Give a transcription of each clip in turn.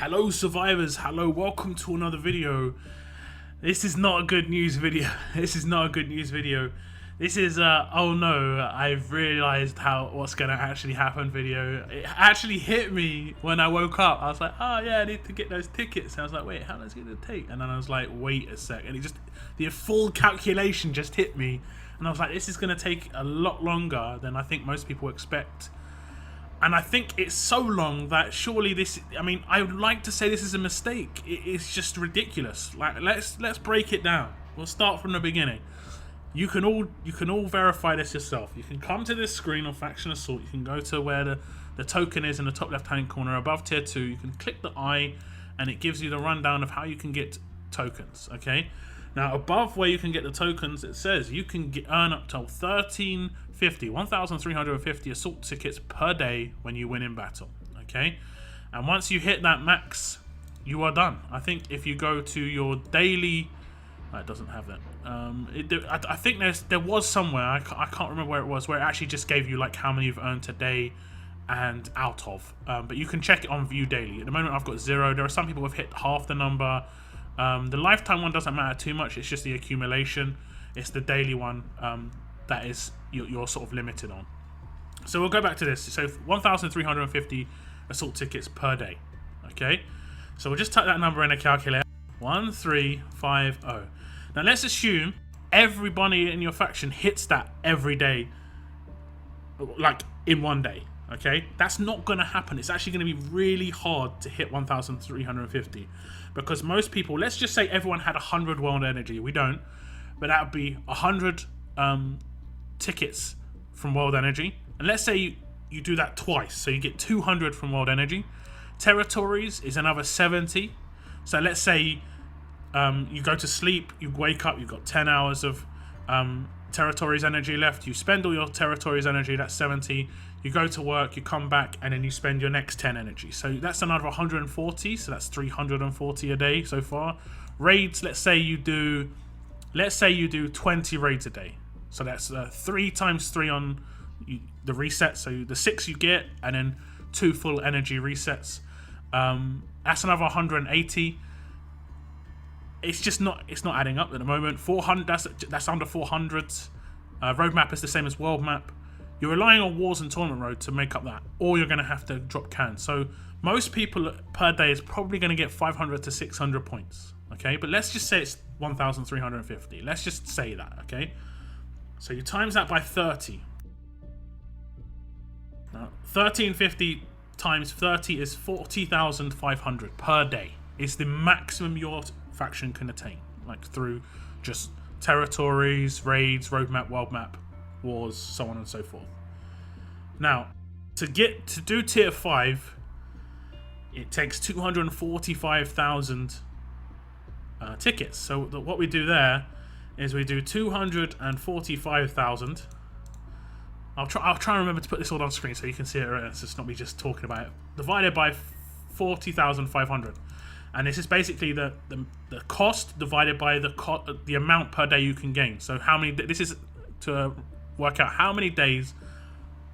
Hello survivors, hello, welcome to another video. This is not a good news video. This is not a good news video. This is oh no, I've realized what's gonna actually happen video. It actually hit me when I woke up. I was like, oh yeah, I need to get those tickets. And I was like, wait, how long is it gonna take? And then I was like, wait a sec. And the full calculation just hit me. And I was like, this is gonna take a lot longer than I think most people expect. And I think it's so long that surely I would like to say this is a mistake. It's just ridiculous. Like, let's break it down. We'll start from the beginning. You can all verify this yourself. You can come to this screen on Faction Assault. You can go to where the token is in the top left hand corner above tier 2. You can click the eye and it gives you the rundown of how you can get tokens. Okay. Now above where you can get the tokens, it says you can earn up to 1,350 assault tickets per day when you win in battle. Okay, and once you hit that max, you are done. I think if you go to your daily, it doesn't have that. I think there was somewhere, I can't remember where it was, where it actually just gave you like how many you've earned today and out of. But you can check it on view daily. At the moment, I've got 0. There are some people who have hit half the number. The lifetime one doesn't matter too much. It's just the accumulation. It's the daily one that is you're sort of limited on. So we'll go back to this. So 1,350 assault tickets per day. Okay. So we'll just type that number in a calculator. 1350. Now let's assume everybody in your faction hits that every day, like in one day. Okay, that's not going to happen. It's actually going to be really hard to hit 1,350 because most people, let's just say everyone had 100 world energy. We don't, but that would be 100 tickets from world energy. And let's say you do that twice. So you get 200 from world energy. Territories is another 70. So let's say you go to sleep, you wake up, you've got 10 hours of territories energy left. You spend all your territories energy, that's 70. You go to work, you come back, and then you spend your next 10 energy. So that's another 140. So that's 340 a day so far. Raids, let's say you do 20 raids a day. So that's 3 times 3 on the reset. So the 6 you get, and then 2 full energy resets. That's another 180. It's not adding up at the moment. 400. That's under 400. Roadmap is the same as world map. You're relying on wars and tournament road to make up that, or you're going to have to drop cans. So most people per day is probably going to get 500 to 600 points. Okay, but let's just say it's 1,350. Let's just say that. Okay, so you times that by 30. Now, 1,350 times 30 is 40,500 per day. It's the maximum your faction can attain, like through just territories, raids, roadmap, world map, wars, so on and so forth. Now, to do tier 5, it takes 245,000 tickets. So what we do there is we do 245,000. I'll try and remember to put this all on screen so you can see it. It's just not me just talking about it. Divided by 40,500. And this is basically the cost divided by the amount per day you can gain. So this is to work out how many days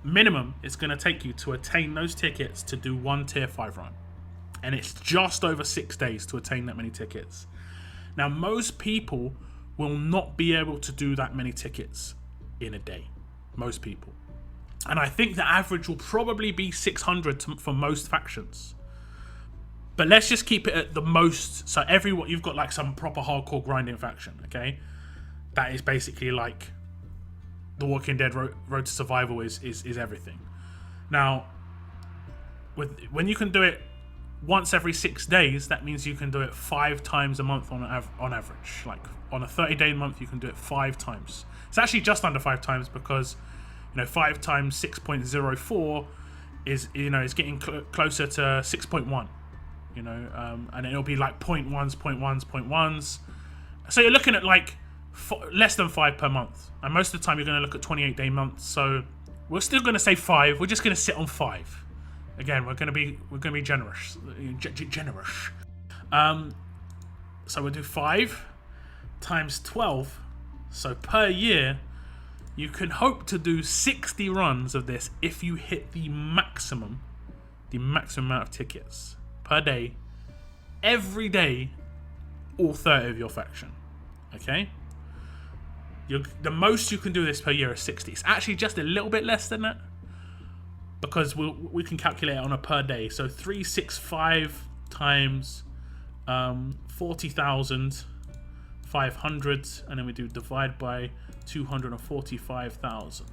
minimum it's going to take you to attain those tickets to do one tier 5 run. And it's just over 6 days to attain that many tickets. Now most people will not be able to do that many tickets in a day. Most people. And I think the average will probably be 600 for most factions. But let's just keep it at the most. So you've got like some proper hardcore grinding faction, okay? That is basically like The Walking Dead Road to Survival is everything. Now, when you can do it once every 6 days, that means you can do it 5 times a month on average. Like on a 30-day month, you can do it 5 times. It's actually just under 5 times because 5 times 6.04 is it's getting closer to 6.1. And it'll be like 0.1s. So you're looking at like less than 5 per month, and most of the time you're going to look at 28-day months. So we're still going to say 5. We're just going to sit on 5. Again, we're going to be generous. So we'll do 5 times 12. So per year, you can hope to do 60 runs of this if you hit the maximum amount of tickets per day every day all 30 of your faction. Okay? The most you can do this per year is 60. It's actually just a little bit less than that, because we can calculate it on a per day. So 365 times 40,500, and then we do divide by 245,000,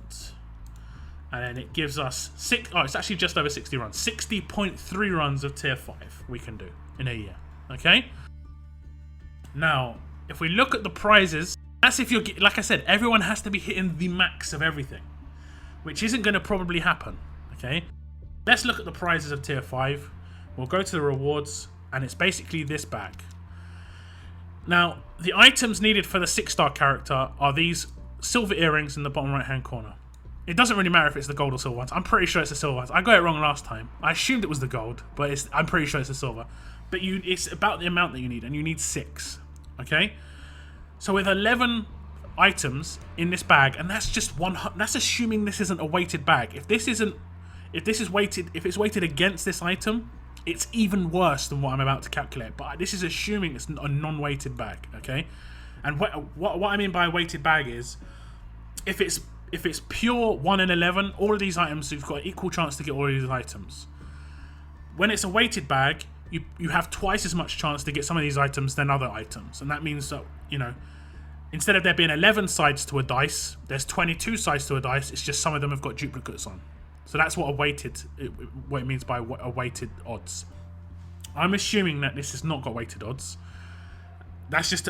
and then it gives us it's actually just over 60 runs. 60.3 runs of tier 5 we can do in a year. Okay. Now, if we look at the prizes, that's if you're, like I said, everyone has to be hitting the max of everything, which isn't going to probably happen. Okay, let's look at the prizes of tier 5. We'll go to the rewards, and it's basically this bag. Now, the items needed for the 6-star character are these silver earrings in the bottom right hand corner. It doesn't really matter if it's the gold or silver ones. I'm pretty sure it's the silver ones. I got it wrong last time. I assumed it was the gold, but I'm pretty sure it's the silver. But it's about the amount that you need, and you need 6. Okay, so with 11 items in this bag, and that's just one. That's assuming this isn't a weighted bag. If it's weighted against this item, it's even worse than what I'm about to calculate. But this is assuming it's a non-weighted bag. Okay, and what I mean by a weighted bag is if it's pure 1 in 11, all of these items, you've got an equal chance to get all of these items. When it's a weighted bag, you have twice as much chance to get some of these items than other items, and that means that, you know, instead of there being 11 sides to a dice, there's 22 sides to a dice. It's just some of them have got duplicates on. So that's what what it means by a weighted odds. I'm assuming that this has not got weighted odds. That's just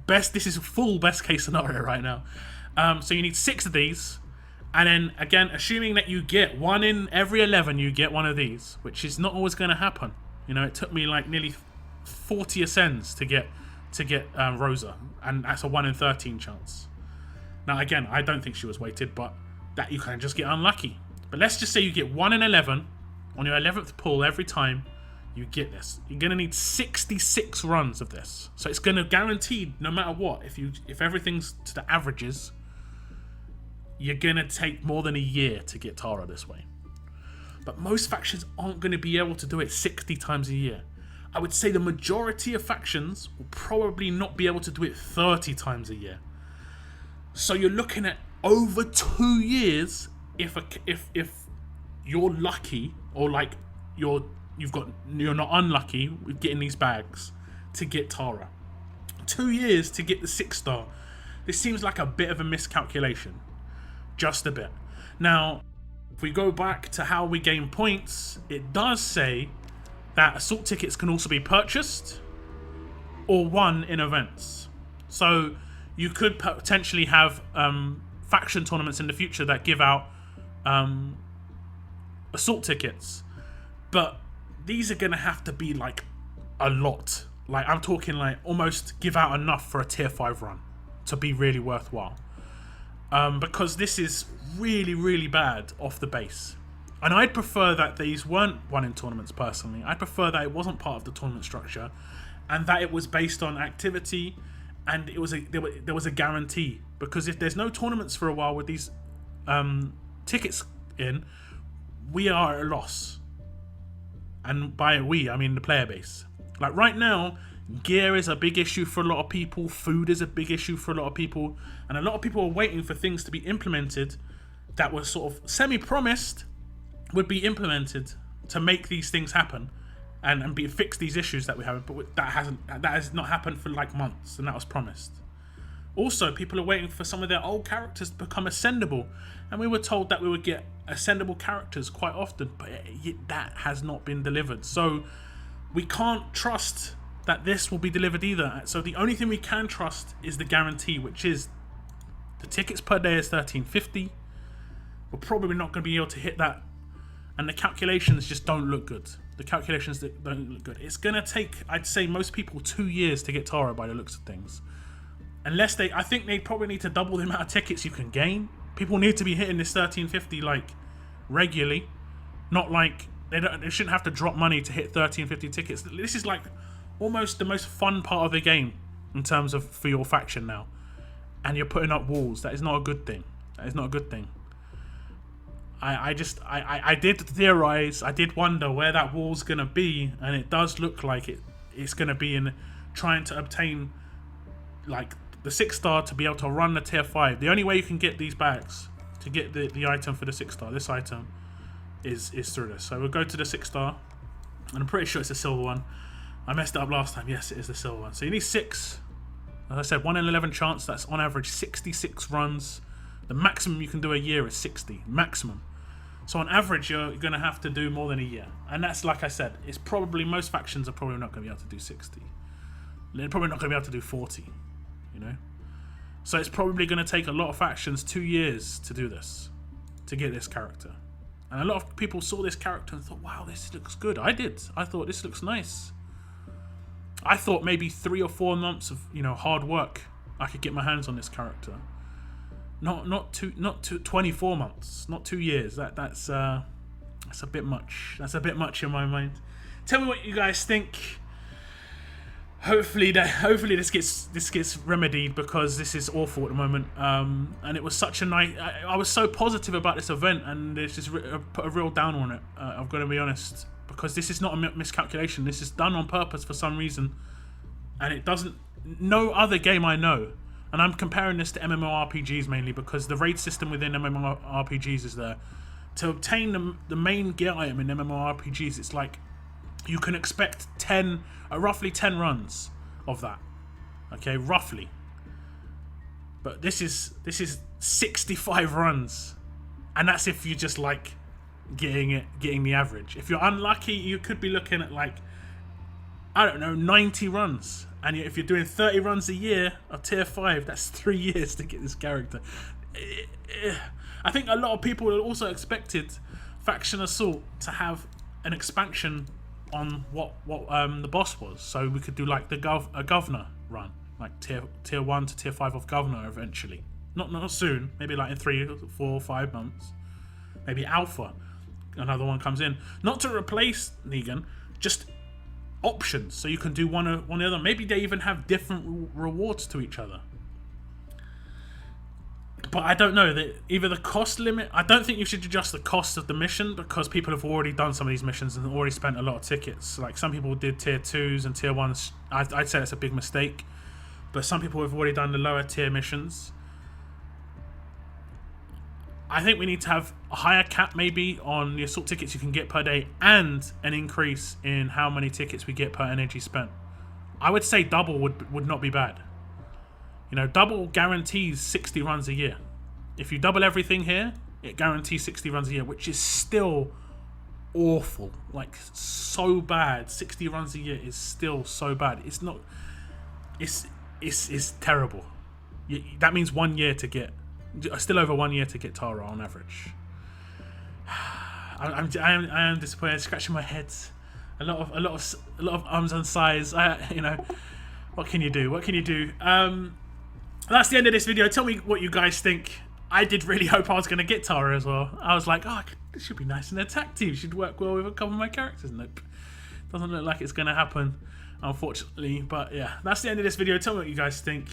this is a full best case scenario right now. So you need 6 of these, and then again, assuming that you get 1 in every 11, you get one of these, which is not always going to happen. You know, it took me like nearly 40 ascends to get Rosa, and that's a 1 in 13 chance. Now again, I don't think she was weighted, but that you can just get unlucky. But let's just say you get 1 in 11 on your 11th pull every time you get this. You're going to need 66 runs of this. So it's going to guarantee, no matter what, if everything's to the averages, you're going to take more than a year to get Tara this way. But most factions aren't going to be able to do it 60 times a year. I would say the majority of factions will probably not be able to do it 30 times a year. So you're looking at over 2 years if you're lucky, or like you're not unlucky with getting these bags to get Tara. 2 years to get the 6-star. This seems like a bit of a miscalculation. Just a bit. Now, if we go back to how we gain points, it does say that assault tickets can also be purchased or won in events. So you could potentially have faction tournaments in the future that give out assault tickets, but these are going to have to be like a lot. Like, I'm talking like almost give out enough for a tier 5 run to be really worthwhile. Because this is really, really bad off the base. And I'd prefer that these weren't won in tournaments personally. I'd prefer that it wasn't part of the tournament structure, and that it was based on activity, and there was a guarantee. Because if there's no tournaments for a while with these tickets in, we are at a loss. And by we, I mean the player base. Like right now, gear is a big issue for a lot of people. Food is a big issue for a lot of people. And a lot of people are waiting for things to be implemented that were sort of semi-promised would be implemented to make these things happen and fix these issues that we have. But that has not happened for like months, and that was promised. Also, people are waiting for some of their old characters to become ascendable. And we were told that we would get ascendable characters quite often, but that has not been delivered. So we can't trust that this will be delivered either. So the only thing we can trust is the guarantee, which is the tickets per day is 13.50. We're probably not going to be able to hit that, and the calculations just don't look good. The calculations don't look good. It's going to take, I'd say, most people 2 years to get Tara by the looks of things. Unless I think they probably need to double the amount of tickets you can gain. People need to be hitting this 13.50 like regularly, not like they shouldn't have to drop money to hit 13.50 tickets. This is like almost the most fun part of the game in terms of for your faction now, and you're putting up walls. That is not a good thing. That is not a good thing. I did theorize. I did wonder where that wall's gonna be, and it does look like it's going to be in trying to obtain like the 6-star to be able to run the tier 5. The only way you can get these bags to get the item for the 6-star, this item, is through this. So we'll go to the 6-star, and I'm pretty sure it's a silver one. I messed it up last time. Yes, it is the silver one. So you need 6. As I said, 1 in 11 chance. That's on average 66 runs. The maximum you can do a year is 60. Maximum. So on average, you're going to have to do more than a year. And that's, like I said, it's probably, most factions are probably not going to be able to do 60. They're probably not going to be able to do 40, you know? So it's probably going to take a lot of factions 2 years to do this, to get this character. And a lot of people saw this character and thought, wow, this looks good. I did. I thought this looks nice. I thought maybe 3 or 4 months of, you know, hard work, I could get my hands on this character. Not 24 months, not 2 years. That's a bit much. That's a bit much in my mind. Tell me what you guys think. Hopefully this gets remedied, because this is awful at the moment. And it was such a nice. I was so positive about this event, and it's just put a real down on it. I've got to be honest, because this is not a miscalculation. This is done on purpose for some reason, and it doesn't. No other game I know. And I'm comparing this to MMORPGs mainly, because the raid system within MMORPGs is there. To obtain the main gear item in MMORPGs, it's like you can expect roughly 10 runs of that. Okay, roughly. But this is 65 runs, and that's if you just like getting the average. If you're unlucky, you could be looking at like, I don't know, 90 runs. And if you're doing 30 runs a year of tier 5, that's 3 years to get this character. I think a lot of people also expected Faction Assault to have an expansion on what the boss was. So we could do like a governor run, like tier 1 to tier 5 of governor eventually. Not soon, maybe like in 3, 4, 5 months. Maybe alpha, another one comes in. Not to replace Negan, just options, so you can do one or the other. Maybe they even have different rewards to each other. But I don't know, that either the cost limit, I don't think you should adjust the cost of the mission, because people have already done some of these missions and already spent a lot of tickets. Like some people did tier 2s and tier 1s. I'd say that's a big mistake, but some people have already done the lower tier missions. I think we need to have a higher cap maybe on the assault tickets you can get per day, and an increase in how many tickets we get per energy spent. I would say double would not be bad. You know, double guarantees 60 runs a year. If you double everything here, it guarantees 60 runs a year, which is still awful. Like, so bad. 60 runs a year is still so bad. It's not... It's terrible. That means 1 year to get... Still over 1 year to get Tara on average. I am disappointed. Scratching my head. A lot of ums and sighs. You know, what can you do? What can you do? That's the end of this video. Tell me what you guys think. I did really hope I was going to get Tara as well. I was like, oh, this should be nice in the attack team. Should work well with a couple of my characters. Nope. Doesn't look like it's going to happen, unfortunately. But yeah, that's the end of this video. Tell me what you guys think.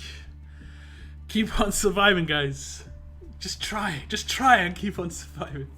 Keep on surviving, guys. Just try and keep on surviving.